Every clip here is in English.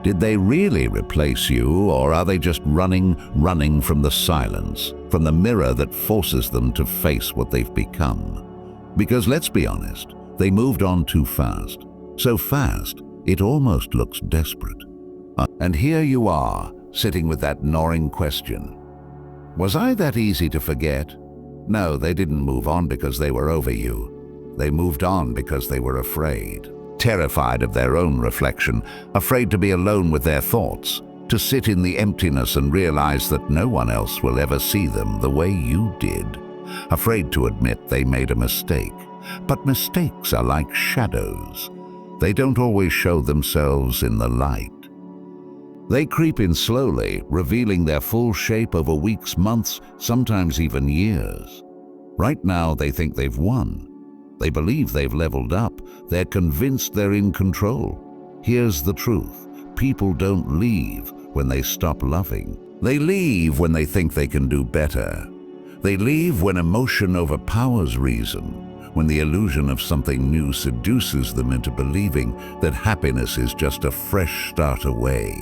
Did they really replace you, or are they just running from the silence, from the mirror that forces them to face what they've become? Because let's be honest, they moved on too fast. So fast, it almost looks desperate. And here you are, sitting with that gnawing question. Was I that easy to forget? No, they didn't move on because they were over you. They moved on because they were afraid. Terrified of their own reflection, afraid to be alone with their thoughts, to sit in the emptiness and realize that no one else will ever see them the way you did. Afraid to admit they made a mistake. But mistakes are like shadows. They don't always show themselves in the light. They creep in slowly, revealing their full shape over weeks, months, sometimes even years. Right now, they think they've won. They believe they've leveled up. They're convinced they're in control. Here's the truth. People don't leave when they stop loving. They leave when they think they can do better. They leave when emotion overpowers reason, when the illusion of something new seduces them into believing that happiness is just a fresh start away.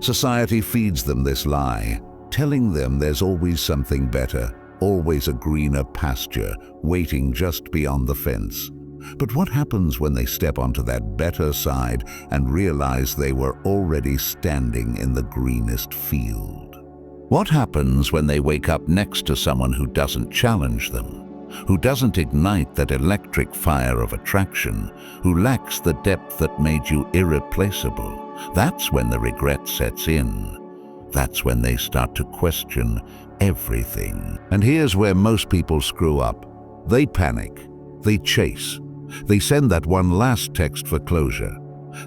Society feeds them this lie, telling them there's always something better, always a greener pasture waiting just beyond the fence. But what happens when they step onto that better side and realize they were already standing in the greenest field? What happens when they wake up next to someone who doesn't challenge them, who doesn't ignite that electric fire of attraction, who lacks the depth that made you irreplaceable? That's when the regret sets in. That's when they start to question everything. And here's where most people screw up. They panic. They chase. They send that one last text for closure.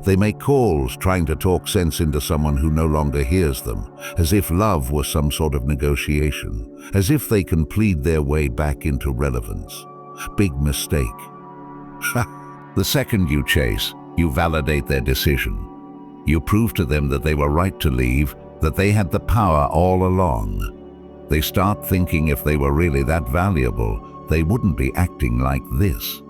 They make calls trying to talk sense into someone who no longer hears them, as if love was some sort of negotiation, as if they can plead their way back into relevance. Big mistake. The second you chase, you validate their decision. You prove to them that they were right to leave, that they had the power all along. They start thinking if they were really that valuable, they wouldn't be acting like this.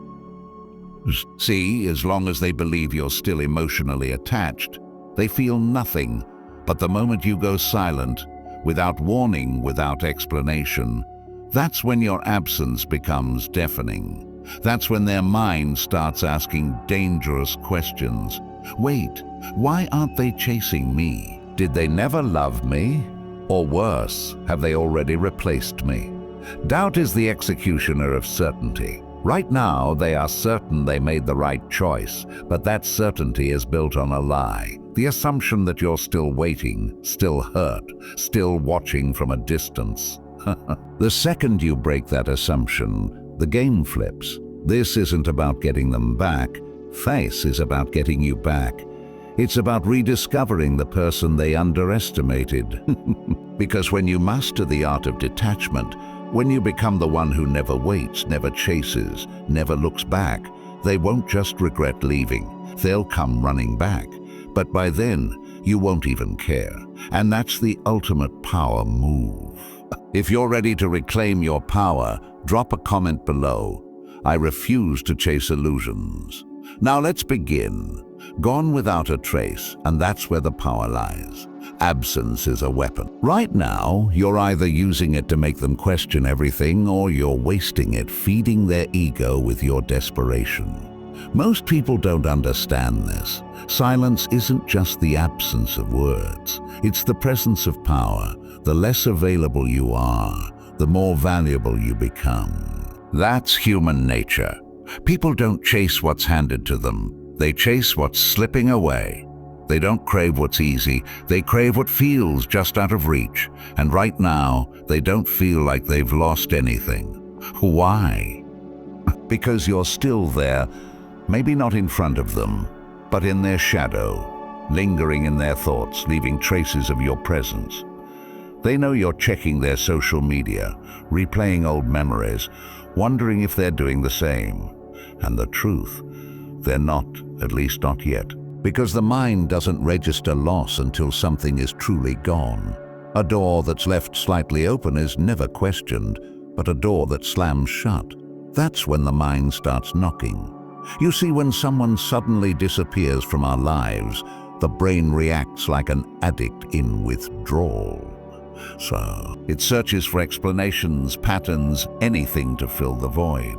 See, as long as they believe you're still emotionally attached, they feel nothing. But the moment you go silent, without warning, without explanation, that's when your absence becomes deafening. That's when their mind starts asking dangerous questions. Wait, why aren't they chasing me? Did they never love me? Or worse, have they already replaced me? Doubt is the executioner of certainty. Right now, they are certain they made the right choice, but that certainty is built on a lie. The assumption that you're still waiting, still hurt, still watching from a distance. The second you break that assumption, the game flips. This isn't about getting them back. Face is about getting you back. It's about rediscovering the person they underestimated. Because when you master the art of detachment, when you become the one who never waits, never chases, never looks back, they won't just regret leaving. They'll come running back. But by then, you won't even care. And that's the ultimate power move. If you're ready to reclaim your power, drop a comment below. I refuse to chase illusions. Now let's begin. Gone without a trace, and that's where the power lies. Absence is a weapon. Right now, you're either using it to make them question everything, or you're wasting it, feeding their ego with your desperation. Most people don't understand this. Silence isn't just the absence of words. It's the presence of power. The less available you are, the more valuable you become. That's human nature. People don't chase what's handed to them. They chase what's slipping away. They don't crave what's easy. They crave what feels just out of reach. And right now, they don't feel like they've lost anything. Why? Because you're still there, maybe not in front of them, but in their shadow, lingering in their thoughts, leaving traces of your presence. They know you're checking their social media, replaying old memories, wondering if they're doing the same. And the truth, they're not, at least not yet. Because the mind doesn't register loss until something is truly gone. A door that's left slightly open is never questioned, but a door that slams shut, that's when the mind starts knocking. You see, when someone suddenly disappears from our lives, the brain reacts like an addict in withdrawal. So, it searches for explanations, patterns, anything to fill the void.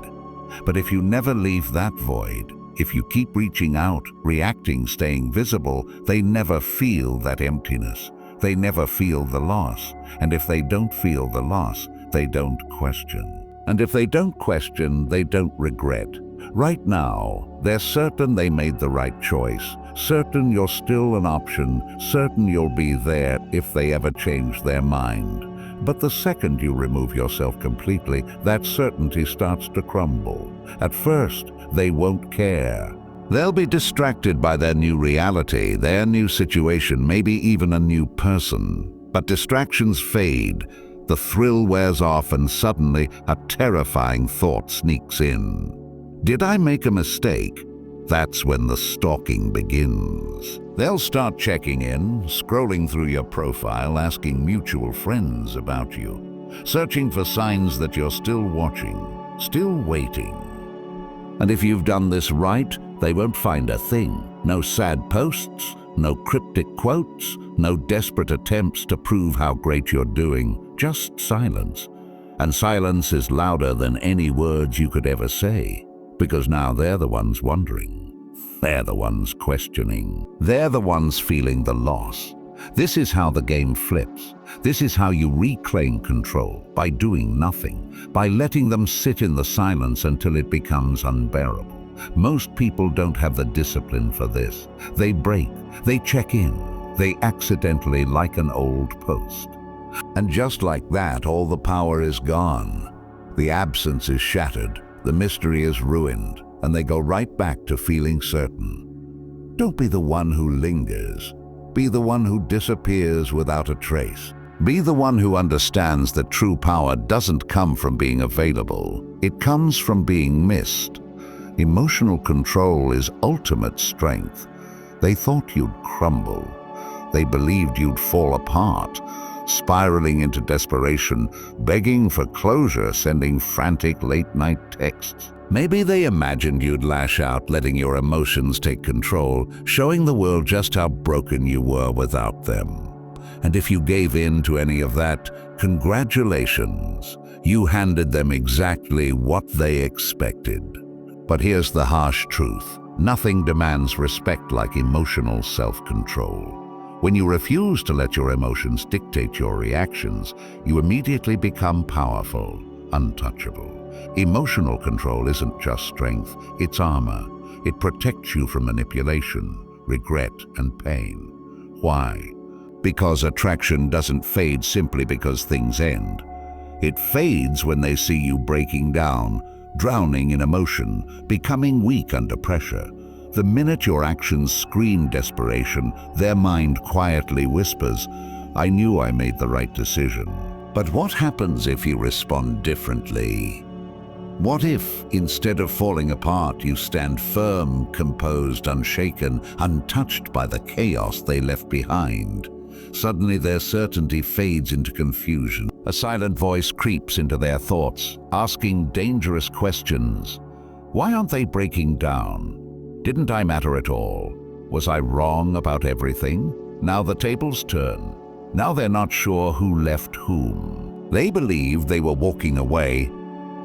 But if you never leave that void, if you keep reaching out, reacting, staying visible, they never feel that emptiness. They never feel the loss. And if they don't feel the loss, they don't question. And if they don't question, they don't regret. Right now, they're certain they made the right choice, certain you're still an option, certain you'll be there if they ever change their mind. But the second you remove yourself completely, that certainty starts to crumble. At first, they won't care. They'll be distracted by their new reality, their new situation, maybe even a new person. But distractions fade, the thrill wears off, and suddenly a terrifying thought sneaks in. Did I make a mistake? That's when the stalking begins. They'll start checking in, scrolling through your profile, asking mutual friends about you, searching for signs that you're still watching, still waiting. And if you've done this right, they won't find a thing. No sad posts, no cryptic quotes, no desperate attempts to prove how great you're doing, just silence. And silence is louder than any words you could ever say, because now they're the ones wondering. They're the ones questioning. They're the ones feeling the loss. This is how the game flips. This is how you reclaim control, by doing nothing, by letting them sit in the silence until it becomes unbearable. Most people don't have the discipline for this. They break, they check in, they accidentally like an old post. And just like that, all the power is gone. The absence is shattered, the mystery is ruined, and they go right back to feeling certain. Don't be the one who lingers. Be the one who disappears without a trace. Be the one who understands that true power doesn't come from being available. It comes from being missed. Emotional control is ultimate strength. They thought you'd crumble. They believed you'd fall apart, spiraling into desperation, begging for closure, sending frantic late-night texts. Maybe they imagined you'd lash out, letting your emotions take control, showing the world just how broken you were without them. And if you gave in to any of that, congratulations. You handed them exactly what they expected. But here's the harsh truth. Nothing demands respect like emotional self-control. When you refuse to let your emotions dictate your reactions, you immediately become powerful, untouchable. Emotional control isn't just strength, it's armor. It protects you from manipulation, regret, and pain. Why? Because attraction doesn't fade simply because things end. It fades when they see you breaking down, drowning in emotion, becoming weak under pressure. The minute your actions scream desperation, their mind quietly whispers, "I knew I made the right decision." But what happens if you respond differently? What if, instead of falling apart, you stand firm, composed, unshaken, untouched by the chaos they left behind? Suddenly their certainty fades into confusion. A silent voice creeps into their thoughts, asking dangerous questions. Why aren't they breaking down? Didn't I matter at all? Was I wrong about everything? Now the tables turn. Now they're not sure who left whom. They believe they were walking away,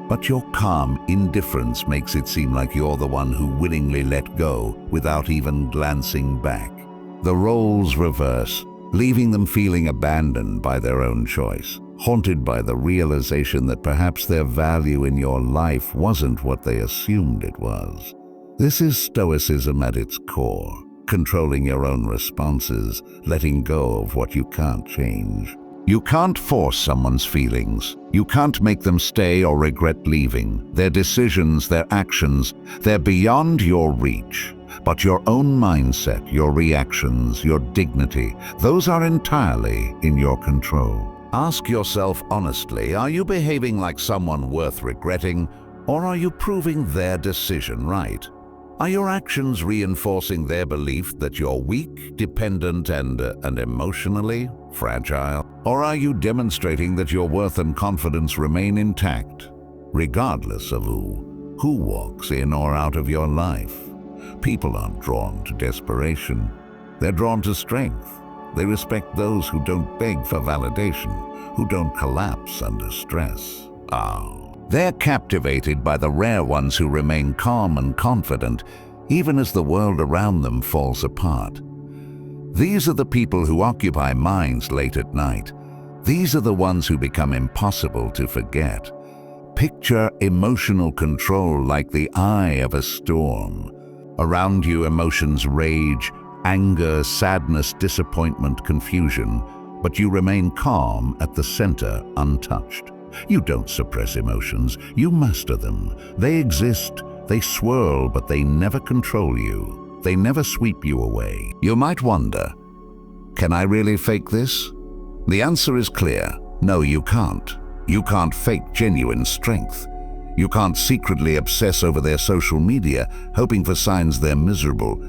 but your calm indifference makes it seem like you're the one who willingly let go without even glancing back. The roles reverse, leaving them feeling abandoned by their own choice, haunted by the realization that perhaps their value in your life wasn't what they assumed it was. This is Stoicism at its core, controlling your own responses, letting go of what you can't change. You can't force someone's feelings. You can't make them stay or regret leaving. Their decisions, their actions, they're beyond your reach. But your own mindset, your reactions, your dignity, those are entirely in your control. Ask yourself honestly, are you behaving like someone worth regretting, or are you proving their decision right? Are your actions reinforcing their belief that you're weak, dependent, and emotionally fragile? Or are you demonstrating that your worth and confidence remain intact, regardless of who walks in or out of your life? People aren't drawn to desperation. They're drawn to strength. They respect those who don't beg for validation, who don't collapse under stress. They're captivated by the rare ones who remain calm and confident, even as the world around them falls apart. These are the people who occupy minds late at night. These are the ones who become impossible to forget. Picture emotional control like the eye of a storm. Around you, emotions rage, anger, sadness, disappointment, confusion, but you remain calm at the center, untouched. You don't suppress emotions, you master them. They exist, they swirl, but they never control you. They never sweep you away. You might wonder, can I really fake this? The answer is clear. No, you can't. You can't fake genuine strength. You can't secretly obsess over their social media, hoping for signs they're miserable,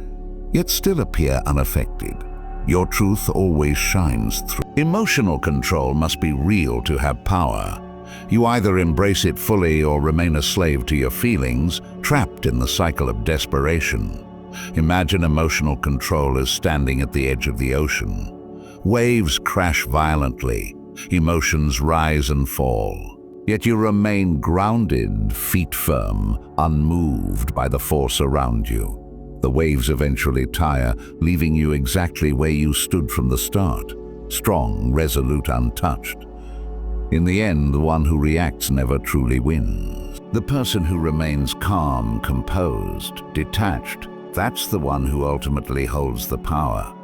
yet still appear unaffected. Your truth always shines through. Emotional control must be real to have power. You either embrace it fully or remain a slave to your feelings, trapped in the cycle of desperation. Imagine emotional control as standing at the edge of the ocean. Waves crash violently, emotions rise and fall. Yet you remain grounded, feet firm, unmoved by the force around you. The waves eventually tire, leaving you exactly where you stood from the start, strong, resolute, untouched. In the end, the one who reacts never truly wins. The person who remains calm, composed, detached, that's the one who ultimately holds the power.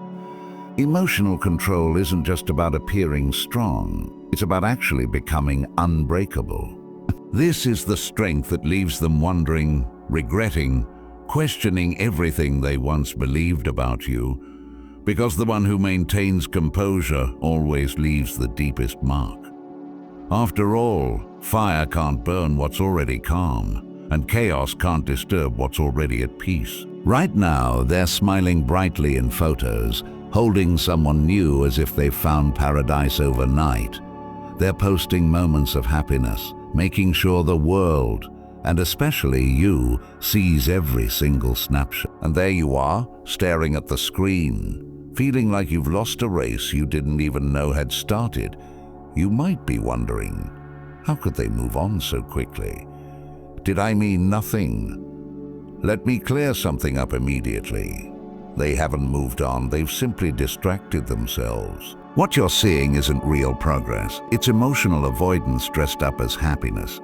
Emotional control isn't just about appearing strong, it's about actually becoming unbreakable. This is the strength that leaves them wondering, regretting, questioning everything they once believed about you, because the one who maintains composure always leaves the deepest mark. After all, fire can't burn what's already calm, and chaos can't disturb what's already at peace. Right now, they're smiling brightly in photos, holding someone new as if they've found paradise overnight. They're posting moments of happiness, making sure the world, and especially you, sees every single snapshot. And there you are, staring at the screen, feeling like you've lost a race you didn't even know had started. You might be wondering, how could they move on so quickly? Did I mean nothing? Let me clear something up immediately. They haven't moved on, they've simply distracted themselves. What you're seeing isn't real progress. It's emotional avoidance dressed up as happiness.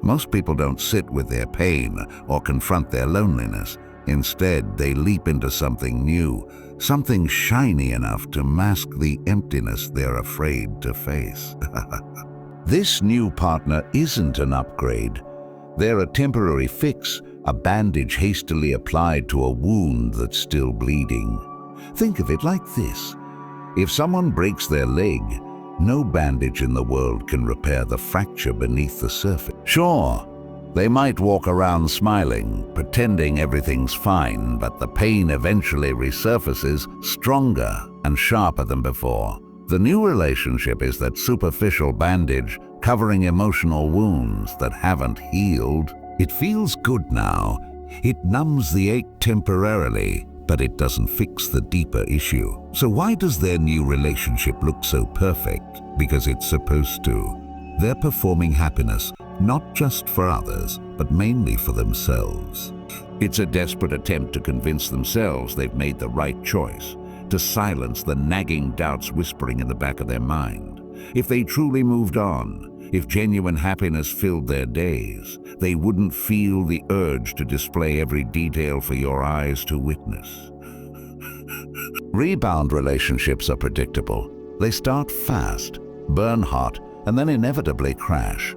Most people don't sit with their pain or confront their loneliness. Instead, they leap into something new, something shiny enough to mask the emptiness they're afraid to face. This new partner isn't an upgrade. They're a temporary fix, a bandage hastily applied to a wound that's still bleeding. Think of it like this. If someone breaks their leg, no bandage in the world can repair the fracture beneath the surface. Sure, they might walk around smiling, pretending everything's fine, but the pain eventually resurfaces stronger and sharper than before. The new relationship is that superficial bandage covering emotional wounds that haven't healed. It feels good now. It numbs the ache temporarily, but it doesn't fix the deeper issue. So why does their new relationship look so perfect? Because it's supposed to. They're performing happiness, not just for others, but mainly for themselves. It's a desperate attempt to convince themselves they've made the right choice, to silence the nagging doubts whispering in the back of their mind. If they truly moved on, if genuine happiness filled their days, they wouldn't feel the urge to display every detail for your eyes to witness. Rebound relationships are predictable. They start fast, burn hot, and then inevitably crash.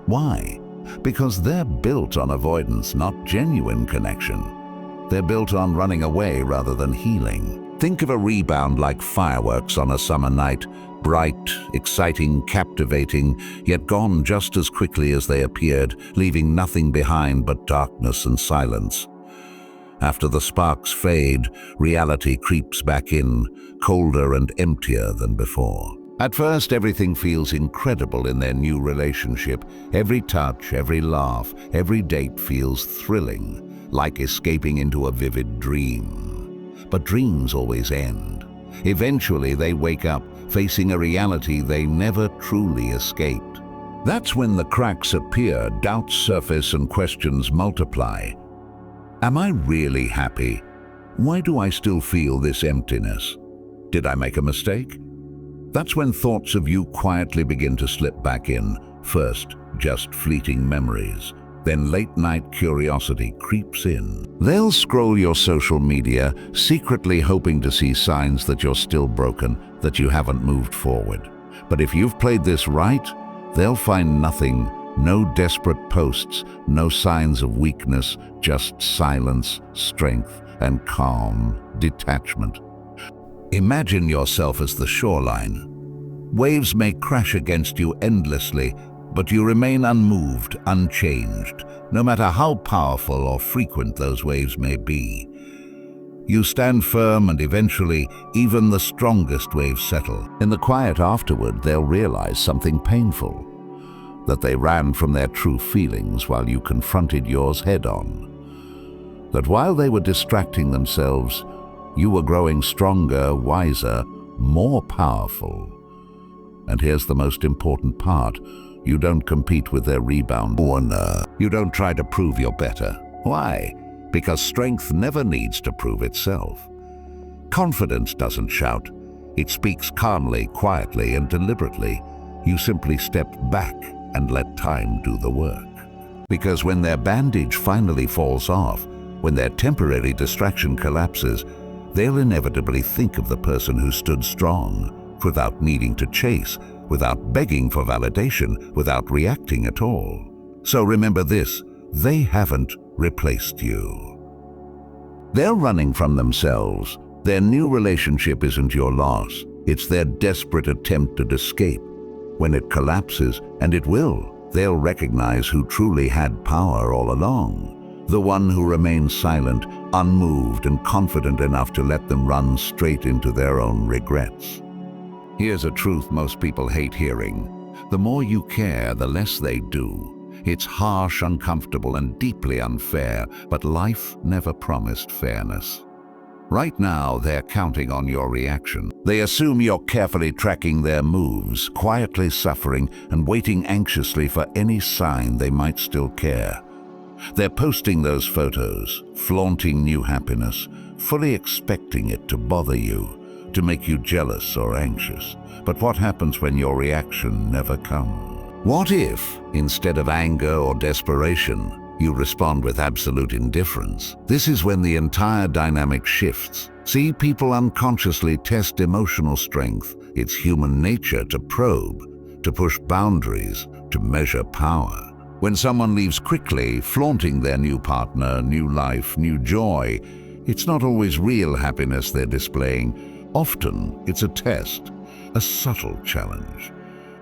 Why? Because they're built on avoidance, not genuine connection. They're built on running away rather than healing. Think of a rebound like fireworks on a summer night, bright, exciting, captivating, yet gone just as quickly as they appeared, leaving nothing behind but darkness and silence. After the sparks fade, reality creeps back in, colder and emptier than before. At first, everything feels incredible in their new relationship. Every touch, every laugh, every date feels thrilling, like escaping into a vivid dream. But dreams always end. Eventually they wake up, facing a reality they never truly escaped. That's when the cracks appear, doubts surface, and questions multiply. Am I really happy? Why do I still feel this emptiness? Did I make a mistake? That's when thoughts of you quietly begin to slip back in. First, just fleeting memories. Then late-night curiosity creeps in. They'll scroll your social media, secretly hoping to see signs that you're still broken, that you haven't moved forward. But if you've played this right, they'll find nothing, no desperate posts, no signs of weakness, just silence, strength, and calm detachment. Imagine yourself as the shoreline. Waves may crash against you endlessly, but you remain unmoved, unchanged, no matter how powerful or frequent those waves may be. You stand firm, and eventually, even the strongest waves settle. In the quiet afterward, they'll realize something painful, that they ran from their true feelings while you confronted yours head-on. That while they were distracting themselves, you were growing stronger, wiser, more powerful. And here's the most important part. You don't compete with their rebound. You don't try to prove you're better. Why? Because strength never needs to prove itself. Confidence doesn't shout. It speaks calmly, quietly, and deliberately. You simply step back and let time do the work. Because when their bandage finally falls off, when their temporary distraction collapses, they'll inevitably think of the person who stood strong, without needing to chase, without begging for validation, without reacting at all. So remember this, they haven't replaced you. They're running from themselves. Their new relationship isn't your loss. It's their desperate attempt to escape. When it collapses, and it will, they'll recognize who truly had power all along. The one who remained silent, unmoved, and confident enough to let them run straight into their own regrets. Here's a truth most people hate hearing. The more you care, the less they do. It's harsh, uncomfortable, and deeply unfair, but life never promised fairness. Right now, they're counting on your reaction. They assume you're carefully tracking their moves, quietly suffering, and waiting anxiously for any sign they might still care. They're posting those photos, flaunting new happiness, fully expecting it to bother you, to make you jealous or anxious. But what happens when your reaction never comes? What if, instead of anger or desperation, you respond with absolute indifference? This is when the entire dynamic shifts. See, people unconsciously test emotional strength. It's human nature to probe, to push boundaries, to measure power. When someone leaves quickly, flaunting their new partner, new life, new joy, it's not always real happiness they're displaying. Often, it's a test, a subtle challenge.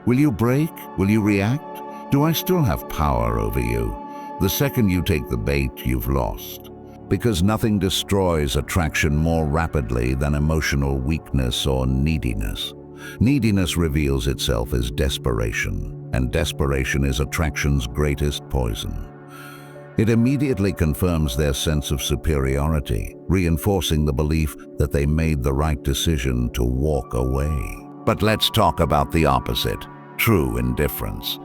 Will you break? Will you react? Do I still have power over you? The second you take the bait, you've lost. Because nothing destroys attraction more rapidly than emotional weakness or neediness. Neediness reveals itself as desperation, and desperation is attraction's greatest poison. It immediately confirms their sense of superiority, reinforcing the belief that they made the right decision to walk away. But let's talk about the opposite, true indifference.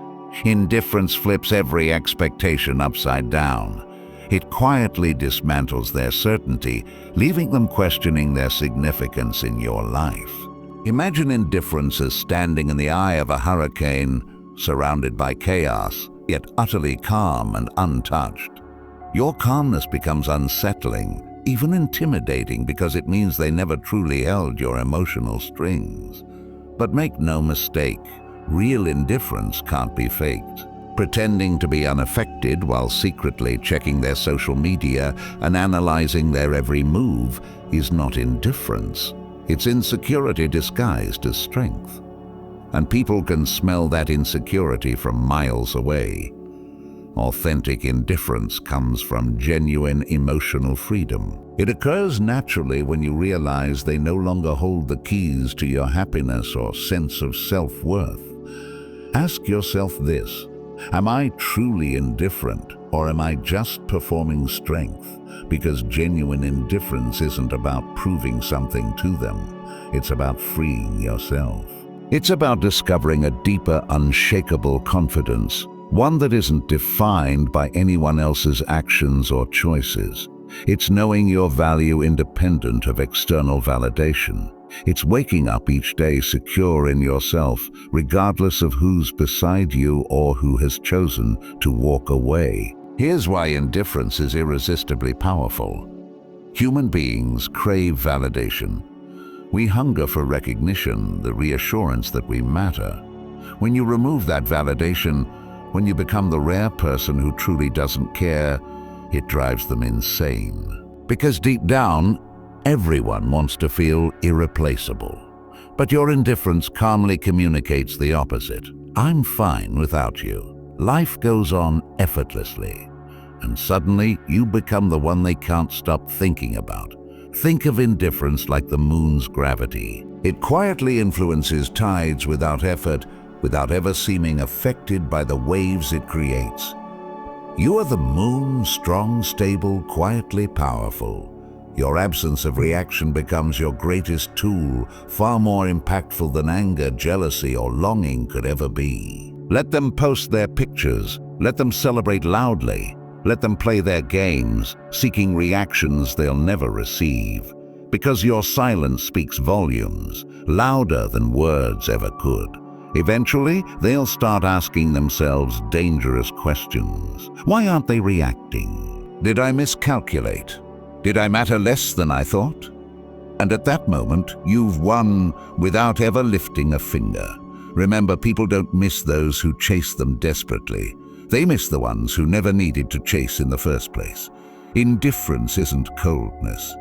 Indifference flips every expectation upside down. It quietly dismantles their certainty, leaving them questioning their significance in your life. Imagine indifference as standing in the eye of a hurricane, surrounded by chaos, yet utterly calm and untouched. Your calmness becomes unsettling, even intimidating, because it means they never truly held your emotional strings. But make no mistake, real indifference can't be faked. Pretending to be unaffected while secretly checking their social media and analyzing their every move is not indifference. It's insecurity disguised as strength. And people can smell that insecurity from miles away. Authentic indifference comes from genuine emotional freedom. It occurs naturally when you realize they no longer hold the keys to your happiness or sense of self-worth. Ask yourself this: Am I truly indifferent, or am I just performing strength? Because genuine indifference isn't about proving something to them. It's about freeing yourself. It's about discovering a deeper, unshakable confidence, one that isn't defined by anyone else's actions or choices. It's knowing your value independent of external validation. It's waking up each day secure in yourself, regardless of who's beside you or who has chosen to walk away. Here's why indifference is irresistibly powerful. Human beings crave validation. We hunger for recognition, the reassurance that we matter. When you remove that validation, when you become the rare person who truly doesn't care, it drives them insane. Because deep down, everyone wants to feel irreplaceable. But your indifference calmly communicates the opposite. I'm fine without you. Life goes on effortlessly. And suddenly, you become the one they can't stop thinking about. Think of indifference like the moon's gravity. It quietly influences tides without effort, without ever seeming affected by the waves it creates. You are the moon, strong, stable, quietly powerful. Your absence of reaction becomes your greatest tool, far more impactful than anger, jealousy, or longing could ever be. Let them post their pictures. Let them celebrate loudly. Let them play their games, seeking reactions they'll never receive. Because your silence speaks volumes, louder than words ever could. Eventually, they'll start asking themselves dangerous questions. Why aren't they reacting? Did I miscalculate? Did I matter less than I thought? And at that moment, you've won without ever lifting a finger. Remember, people don't miss those who chase them desperately. They miss the ones who never needed to chase in the first place. Indifference isn't coldness.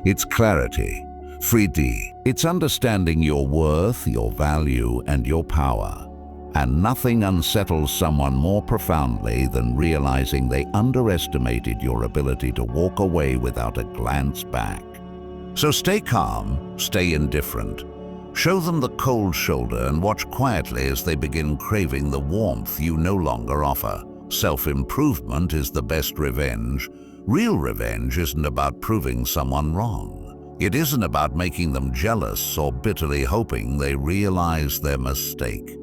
It's clarity. 3D. It's understanding your worth, your value, and your power. And nothing unsettles someone more profoundly than realizing they underestimated your ability to walk away without a glance back. So stay calm, stay indifferent. Show them the cold shoulder and watch quietly as they begin craving the warmth you no longer offer. Self-improvement is the best revenge. Real revenge isn't about proving someone wrong. It isn't about making them jealous or bitterly hoping they realize their mistake.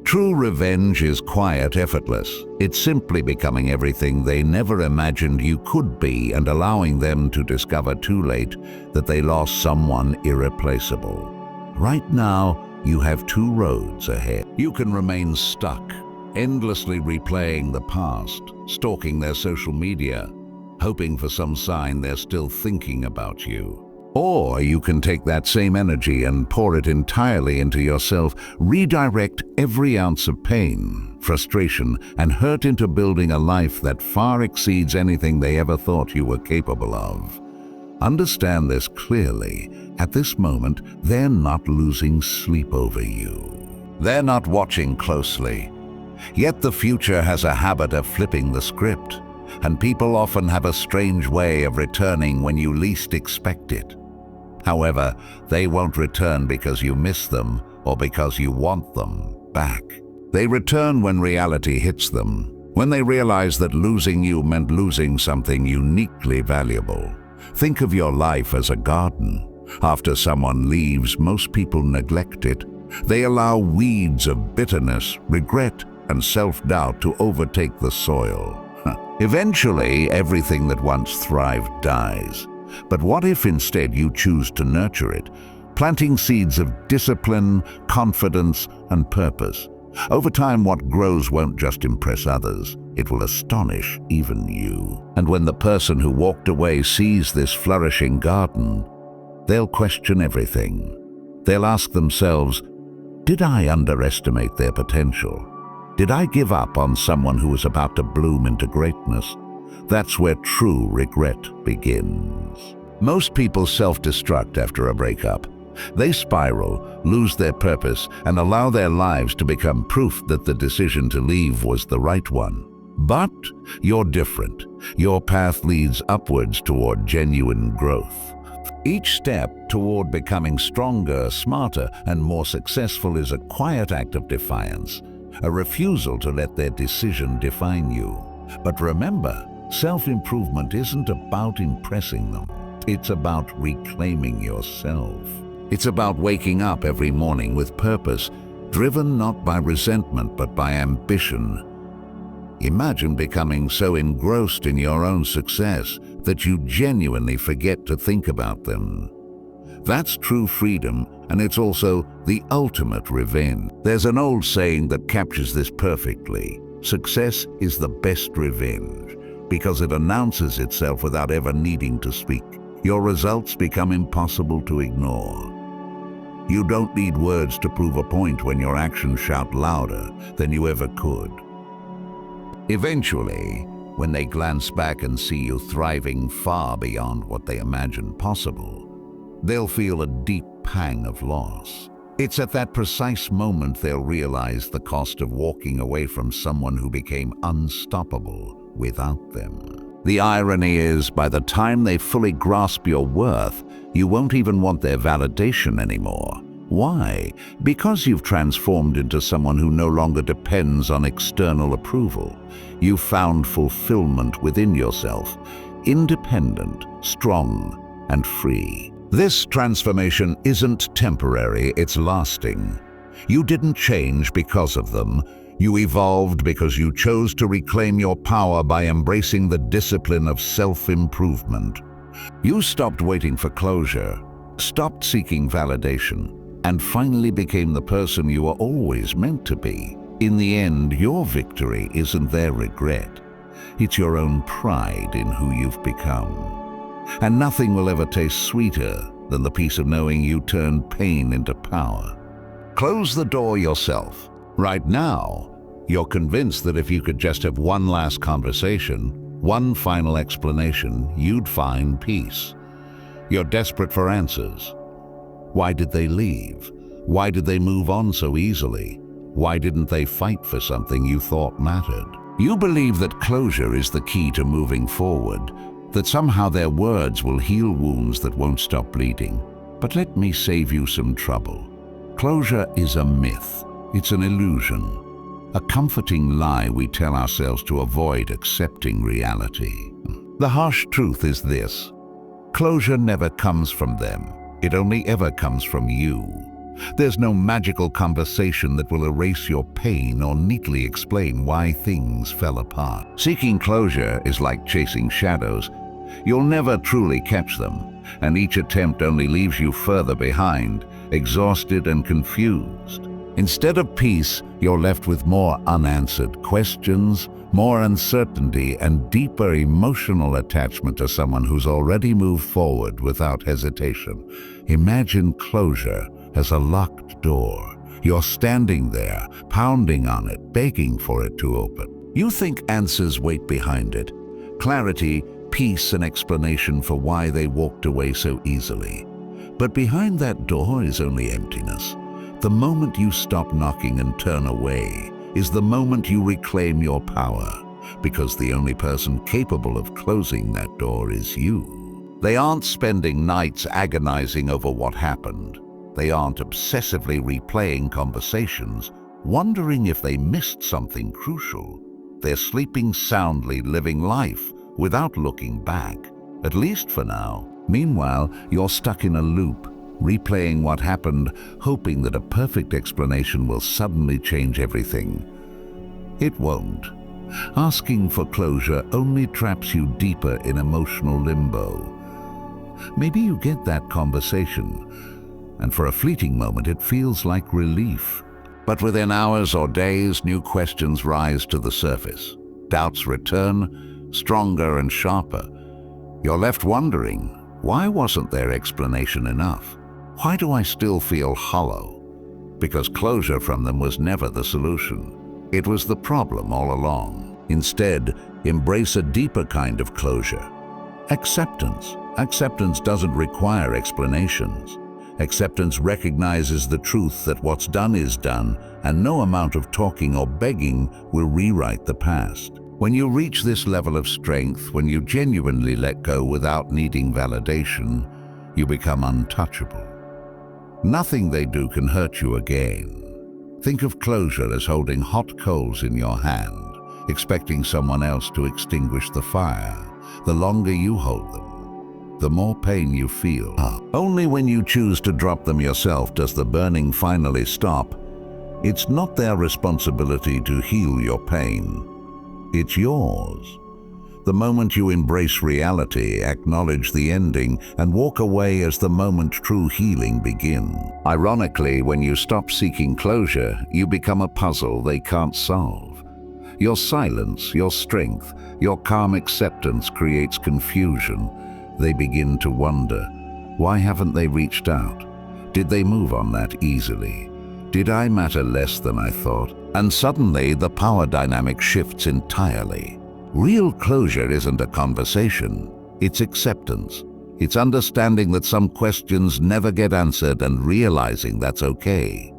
True revenge is quiet, effortless. It's simply becoming everything they never imagined you could be and allowing them to discover too late that they lost someone irreplaceable. Right now, you have two roads ahead. You can remain stuck, endlessly replaying the past, stalking their social media, hoping for some sign they're still thinking about you. Or you can take that same energy and pour it entirely into yourself, redirect every ounce of pain, frustration, and hurt into building a life that far exceeds anything they ever thought you were capable of. Understand this clearly. At this moment, they're not losing sleep over you. They're not watching closely. Yet the future has a habit of flipping the script, and people often have a strange way of returning when you least expect it. However, they won't return because you miss them or because you want them back. They return when reality hits them, when they realize that losing you meant losing something uniquely valuable. Think of your life as a garden. After someone leaves, most people neglect it. They allow weeds of bitterness, regret, and self-doubt to overtake the soil. Eventually, everything that once thrived dies. But what if instead you choose to nurture it, planting seeds of discipline, confidence, and purpose? Over time, what grows won't just impress others. It will astonish even you. And when the person who walked away sees this flourishing garden, they'll question everything. They'll ask themselves, did I underestimate their potential? Did I give up on someone who was about to bloom into greatness? That's where true regret begins. Most people self-destruct after a breakup. They spiral, lose their purpose, and allow their lives to become proof that the decision to leave was the right one. But you're different. Your path leads upwards toward genuine growth. Each step toward becoming stronger, smarter, and more successful is a quiet act of defiance. a refusal to let their decision define you. But remember, self-improvement isn't about impressing them. It's about reclaiming yourself. It's about waking up every morning with purpose, driven not by resentment but by ambition. Imagine becoming so engrossed in your own success that you genuinely forget to think about them. That's true freedom, and it's also the ultimate revenge. There's an old saying that captures this perfectly. Success is the best revenge, because it announces itself without ever needing to speak. Your results become impossible to ignore. You don't need words to prove a point when your actions shout louder than you ever could. Eventually, when they glance back and see you thriving far beyond what they imagined possible, they'll feel a deep pang of loss. It's at that precise moment they'll realize the cost of walking away from someone who became unstoppable without them. The irony is, by the time they fully grasp your worth, you won't even want their validation anymore. Why? Because you've transformed into someone who no longer depends on external approval. You've found fulfillment within yourself, independent, strong, and free. This transformation isn't temporary, it's lasting. You didn't change because of them. You evolved because you chose to reclaim your power by embracing the discipline of self-improvement. You stopped waiting for closure, stopped seeking validation, and finally became the person you were always meant to be. In the end, your victory isn't their regret. It's your own pride in who you've become. And nothing will ever taste sweeter than the peace of knowing you turned pain into power. Close the door yourself. Right now, you're convinced that if you could just have one last conversation, one final explanation, you'd find peace. You're desperate for answers. Why did they leave? Why did they move on so easily? Why didn't they fight for something you thought mattered? You believe that closure is the key to moving forward, that somehow their words will heal wounds that won't stop bleeding. But let me save you some trouble. Closure is a myth. It's an illusion, a comforting lie we tell ourselves to avoid accepting reality. The harsh truth is this: closure never comes from them. It only ever comes from you. There's no magical conversation that will erase your pain or neatly explain why things fell apart. Seeking closure is like chasing shadows. You'll never truly catch them, and each attempt only leaves you further behind, exhausted and confused. Instead of peace, you're left with more unanswered questions, more uncertainty, and deeper emotional attachment to someone who's already moved forward without hesitation. Imagine closure as a locked door. You're standing there, pounding on it, begging for it to open. You think answers wait behind it. Clarity, peace, and explanation for why they walked away so easily. But behind that door is only emptiness. The moment you stop knocking and turn away is the moment you reclaim your power, because the only person capable of closing that door is you. They aren't spending nights agonizing over what happened. They aren't obsessively replaying conversations, wondering if they missed something crucial. They're sleeping soundly, living life without looking back, at least for now. Meanwhile, you're stuck in a loop, replaying what happened, hoping that a perfect explanation will suddenly change everything. It won't. Asking for closure only traps you deeper in emotional limbo. Maybe you get that conversation, and for a fleeting moment it feels like relief. But within hours or days, new questions rise to the surface. Doubts return, stronger and sharper. You're left wondering, why wasn't their explanation enough? Why do I still feel hollow? Because closure from them was never the solution. It was the problem all along. Instead, embrace a deeper kind of closure. Acceptance. Acceptance doesn't require explanations. Acceptance recognizes the truth that what's done is done, and no amount of talking or begging will rewrite the past. When you reach this level of strength, when you genuinely let go without needing validation, you become untouchable. Nothing they do can hurt you again. Think of closure as holding hot coals in your hand, expecting someone else to extinguish the fire. The longer you hold them, the more pain you feel. Only when you choose to drop them yourself does the burning finally stop. It's not their responsibility to heal your pain. It's yours. The moment you embrace reality, acknowledge the ending, and walk away as the moment true healing begins. Ironically, when you stop seeking closure, you become a puzzle they can't solve. Your silence, your strength, your calm acceptance creates confusion. They begin to wonder, why haven't they reached out? Did they move on that easily? Did I matter less than I thought? And suddenly the power dynamic shifts entirely. Real closure isn't a conversation, it's acceptance. It's understanding that some questions never get answered and realizing that's okay.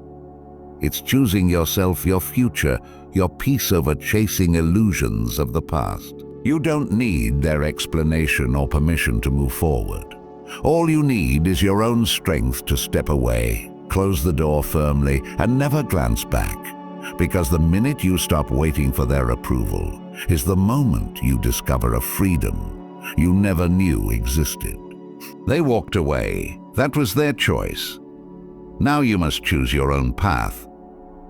It's choosing yourself, your future, your peace over chasing illusions of the past. You don't need their explanation or permission to move forward. All you need is your own strength to step away, close the door firmly, and never glance back. Because the minute you stop waiting for their approval is the moment you discover a freedom you never knew existed. They walked away. That was their choice. Now you must choose your own path.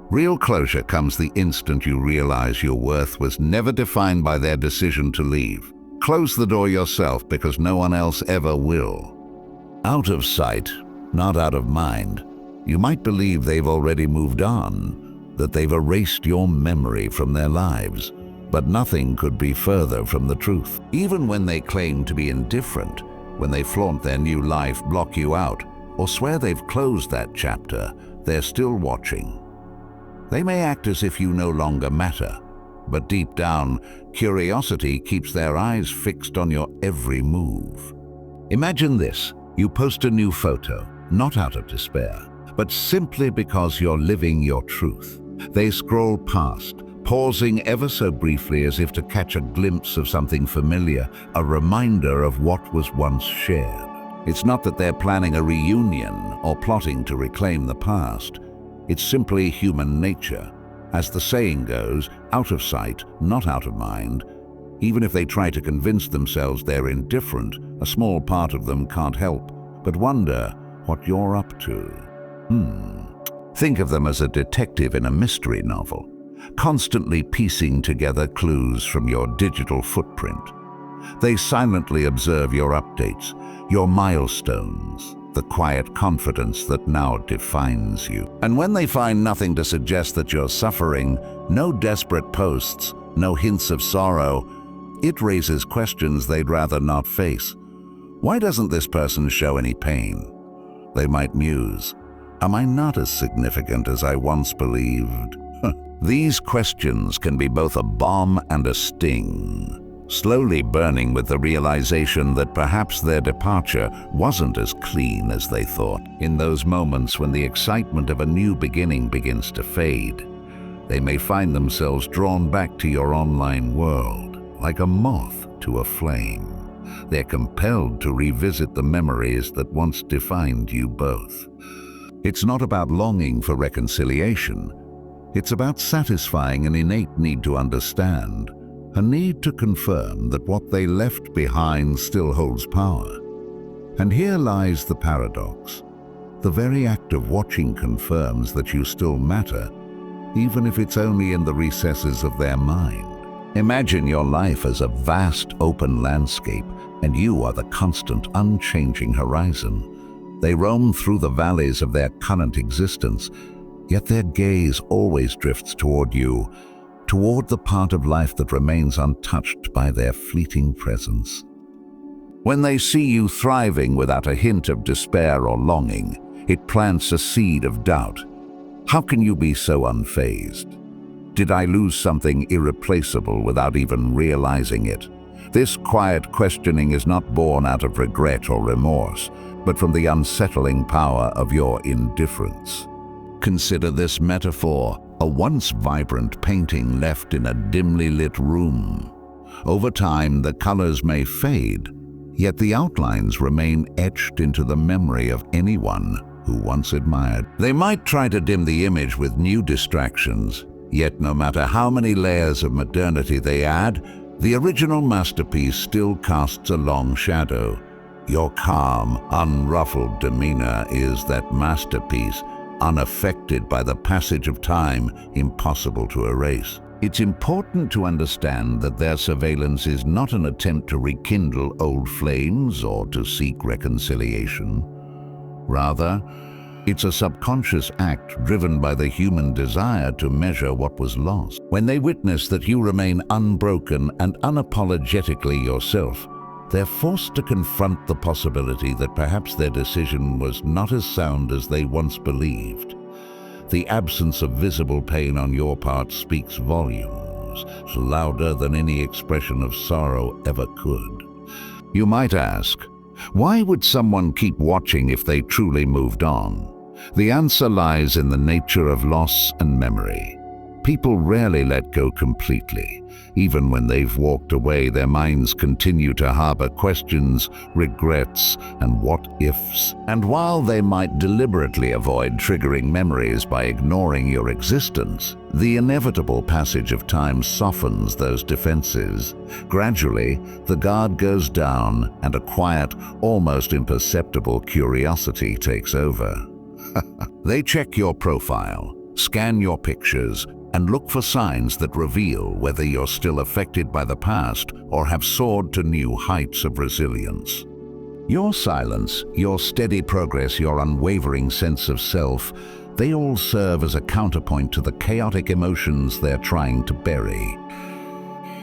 Real closure comes the instant you realize your worth was never defined by their decision to leave. Close the door yourself because no one else ever will. Out of sight, not out of mind. You might believe they've already moved on, that they've erased your memory from their lives, but nothing could be further from the truth. Even when they claim to be indifferent, when they flaunt their new life, block you out, or swear they've closed that chapter, they're still watching. They may act as if you no longer matter, but deep down, curiosity keeps their eyes fixed on your every move. Imagine this: you post a new photo, not out of despair, but simply because you're living your truth. They scroll past, pausing ever so briefly as if to catch a glimpse of something familiar, a reminder of what was once shared. It's not that they're planning a reunion or plotting to reclaim the past. It's simply human nature. As the saying goes, out of sight, not out of mind. Even if they try to convince themselves they're indifferent, a small part of them can't help but wonder what you're up to. Think of them as a detective in a mystery novel, constantly piecing together clues from your digital footprint. They silently observe your updates, your milestones, the quiet confidence that now defines you. And when they find nothing to suggest that you're suffering, no desperate posts, no hints of sorrow, it raises questions they'd rather not face. Why doesn't this person show any pain? They might muse. Am I not as significant as I once believed? These questions can be both a bomb and a sting, slowly burning with the realization that perhaps their departure wasn't as clean as they thought. In those moments when the excitement of a new beginning begins to fade, they may find themselves drawn back to your online world, like a moth to a flame. They're compelled to revisit the memories that once defined you both. It's not about longing for reconciliation. It's about satisfying an innate need to understand, a need to confirm that what they left behind still holds power. And here lies the paradox. The very act of watching confirms that you still matter, even if it's only in the recesses of their mind. Imagine your life as a vast open landscape, and you are the constant, unchanging horizon. They roam through the valleys of their current existence, yet their gaze always drifts toward you, toward the part of life that remains untouched by their fleeting presence. When they see you thriving without a hint of despair or longing, it plants a seed of doubt. How can you be so unfazed? Did I lose something irreplaceable without even realizing it? This quiet questioning is not born out of regret or remorse, but from the unsettling power of your indifference. Consider this metaphor: a once vibrant painting left in a dimly lit room. Over time, the colors may fade, yet the outlines remain etched into the memory of anyone who once admired. They might try to dim the image with new distractions, yet no matter how many layers of modernity they add, the original masterpiece still casts a long shadow. Your calm, unruffled demeanor is that masterpiece, unaffected by the passage of time, impossible to erase. It's important to understand that their surveillance is not an attempt to rekindle old flames or to seek reconciliation. Rather, it's a subconscious act driven by the human desire to measure what was lost. When they witness that you remain unbroken and unapologetically yourself, they're forced to confront the possibility that perhaps their decision was not as sound as they once believed. The absence of visible pain on your part speaks volumes, louder than any expression of sorrow ever could. You might ask, why would someone keep watching if they truly moved on? The answer lies in the nature of loss and memory. People rarely let go completely. Even when they've walked away, their minds continue to harbor questions, regrets, and what-ifs. And while they might deliberately avoid triggering memories by ignoring your existence, the inevitable passage of time softens those defenses. Gradually, the guard goes down, and a quiet, almost imperceptible curiosity takes over. They check your profile, scan your pictures, and look for signs that reveal whether you're still affected by the past or have soared to new heights of resilience. Your silence, your steady progress, your unwavering sense of self, they all serve as a counterpoint to the chaotic emotions they're trying to bury.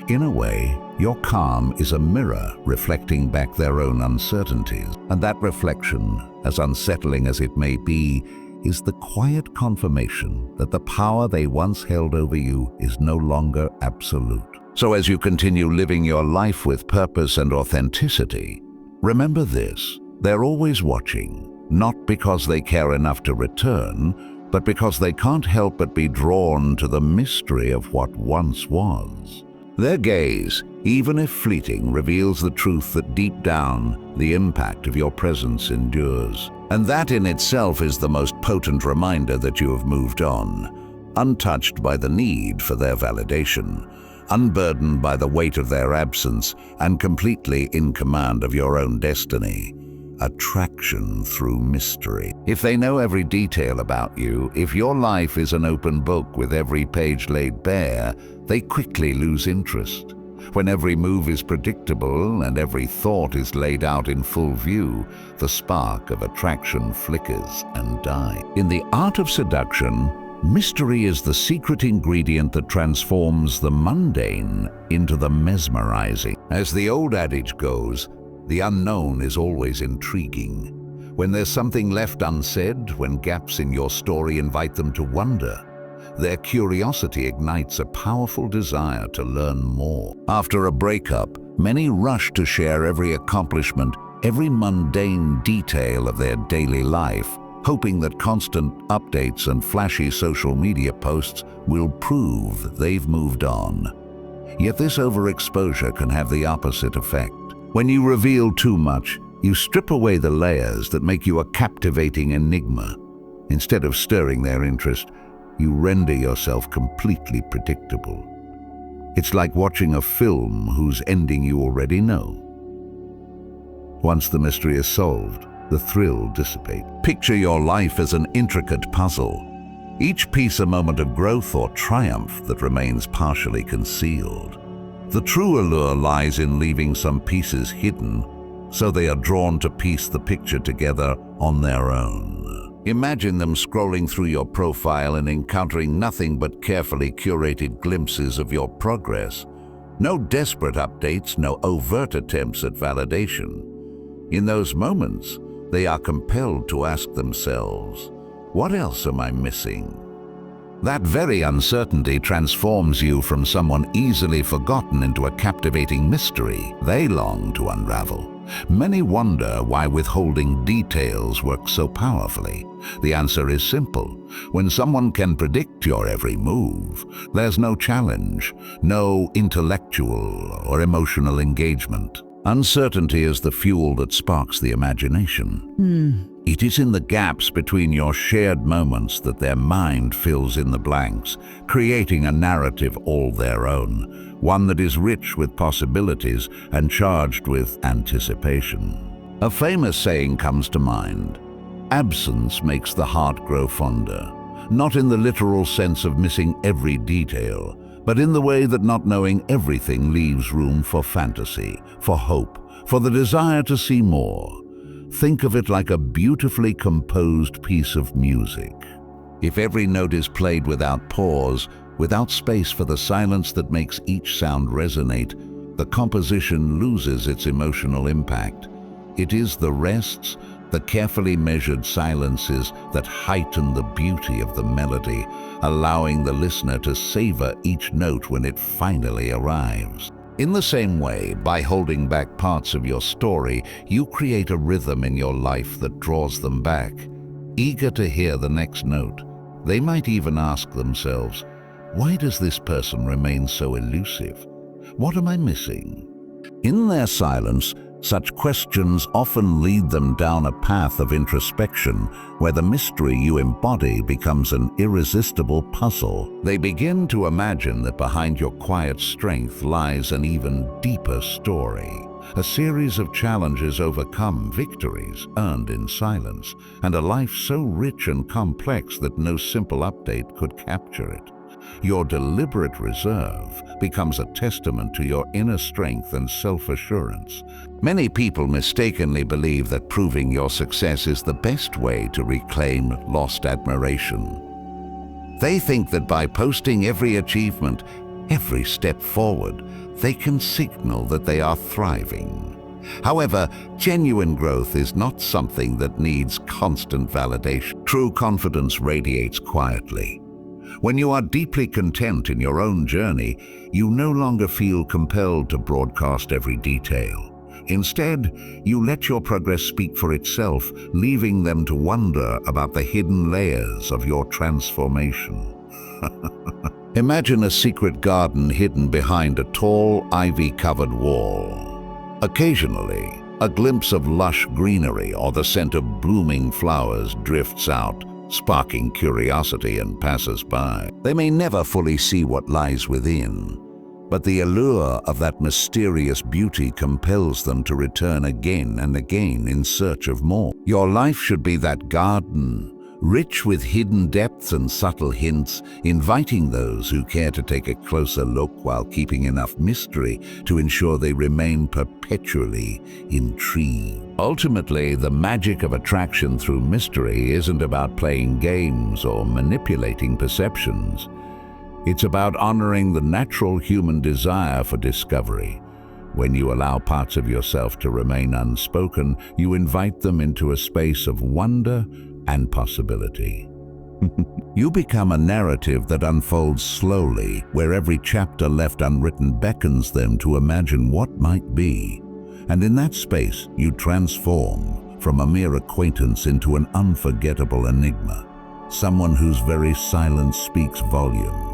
In a way, your calm is a mirror reflecting back their own uncertainties, and that reflection, as unsettling as it may be, is the quiet confirmation that the power they once held over you is no longer absolute. So as you continue living your life with purpose and authenticity, remember this: they're always watching, not because they care enough to return, but because they can't help but be drawn to the mystery of what once was. Their gaze, even if fleeting, reveals the truth that deep down, the impact of your presence endures. And that in itself is the most potent reminder that you have moved on, untouched by the need for their validation, unburdened by the weight of their absence, and completely in command of your own destiny. Attraction through mystery. If they know every detail about you, if your life is an open book with every page laid bare, they quickly lose interest. When every move is predictable and every thought is laid out in full view, the spark of attraction flickers and dies. In the art of seduction, mystery is the secret ingredient that transforms the mundane into the mesmerizing. As the old adage goes, the unknown is always intriguing. When there's something left unsaid, when gaps in your story invite them to wonder, their curiosity ignites a powerful desire to learn more. After a breakup, many rush to share every accomplishment, every mundane detail of their daily life, hoping that constant updates and flashy social media posts will prove they've moved on. Yet this overexposure can have the opposite effect. When you reveal too much, you strip away the layers that make you a captivating enigma. Instead of stirring their interest, you render yourself completely predictable. It's like watching a film whose ending you already know. Once the mystery is solved, the thrill dissipates. Picture your life as an intricate puzzle, each piece a moment of growth or triumph that remains partially concealed. The true allure lies in leaving some pieces hidden, so they are drawn to piece the picture together on their own. Imagine them scrolling through your profile and encountering nothing but carefully curated glimpses of your progress. No desperate updates, no overt attempts at validation. In those moments, they are compelled to ask themselves, what else am I missing? That very uncertainty transforms you from someone easily forgotten into a captivating mystery they long to unravel. Many wonder why withholding details works so powerfully. The answer is simple. When someone can predict your every move, there's no challenge, no intellectual or emotional engagement. Uncertainty is the fuel that sparks the imagination. It is in the gaps between your shared moments that their mind fills in the blanks, creating a narrative all their own, one that is rich with possibilities and charged with anticipation. A famous saying comes to mind: absence makes the heart grow fonder, not in the literal sense of missing every detail, but in the way that not knowing everything leaves room for fantasy, for hope, for the desire to see more. Think of it like a beautifully composed piece of music. If every note is played without pause, without space for the silence that makes each sound resonate, the composition loses its emotional impact. It is the rests, the carefully measured silences that heighten the beauty of the melody, allowing the listener to savor each note when it finally arrives. In the same way, by holding back parts of your story, you create a rhythm in your life that draws them back. Eager to hear the next note, they might even ask themselves, why does this person remain so elusive? What am I missing? In their silence, such questions often lead them down a path of introspection where the mystery you embody becomes an irresistible puzzle. They begin to imagine that behind your quiet strength lies an even deeper story, a series of challenges overcome, victories earned in silence, and a life so rich and complex that no simple update could capture it. Your deliberate reserve becomes a testament to your inner strength and self-assurance. Many people mistakenly believe that proving your success is the best way to reclaim lost admiration. They think that by posting every achievement, every step forward, they can signal that they are thriving. However, genuine growth is not something that needs constant validation. True confidence radiates quietly. When you are deeply content in your own journey, you no longer feel compelled to broadcast every detail. Instead, you let your progress speak for itself, leaving them to wonder about the hidden layers of your transformation. Imagine a secret garden hidden behind a tall, ivy-covered wall. Occasionally, a glimpse of lush greenery or the scent of blooming flowers drifts out, sparking curiosity in passers-by. They may never fully see what lies within, but the allure of that mysterious beauty compels them to return again and again in search of more. Your life should be that garden, rich with hidden depths and subtle hints, inviting those who care to take a closer look while keeping enough mystery to ensure they remain perpetually intrigued. Ultimately, the magic of attraction through mystery isn't about playing games or manipulating perceptions. It's about honoring the natural human desire for discovery. When you allow parts of yourself to remain unspoken, you invite them into a space of wonder and possibility. You become a narrative that unfolds slowly, where every chapter left unwritten beckons them to imagine what might be. And in that space, you transform from a mere acquaintance into an unforgettable enigma, someone whose very silence speaks volumes.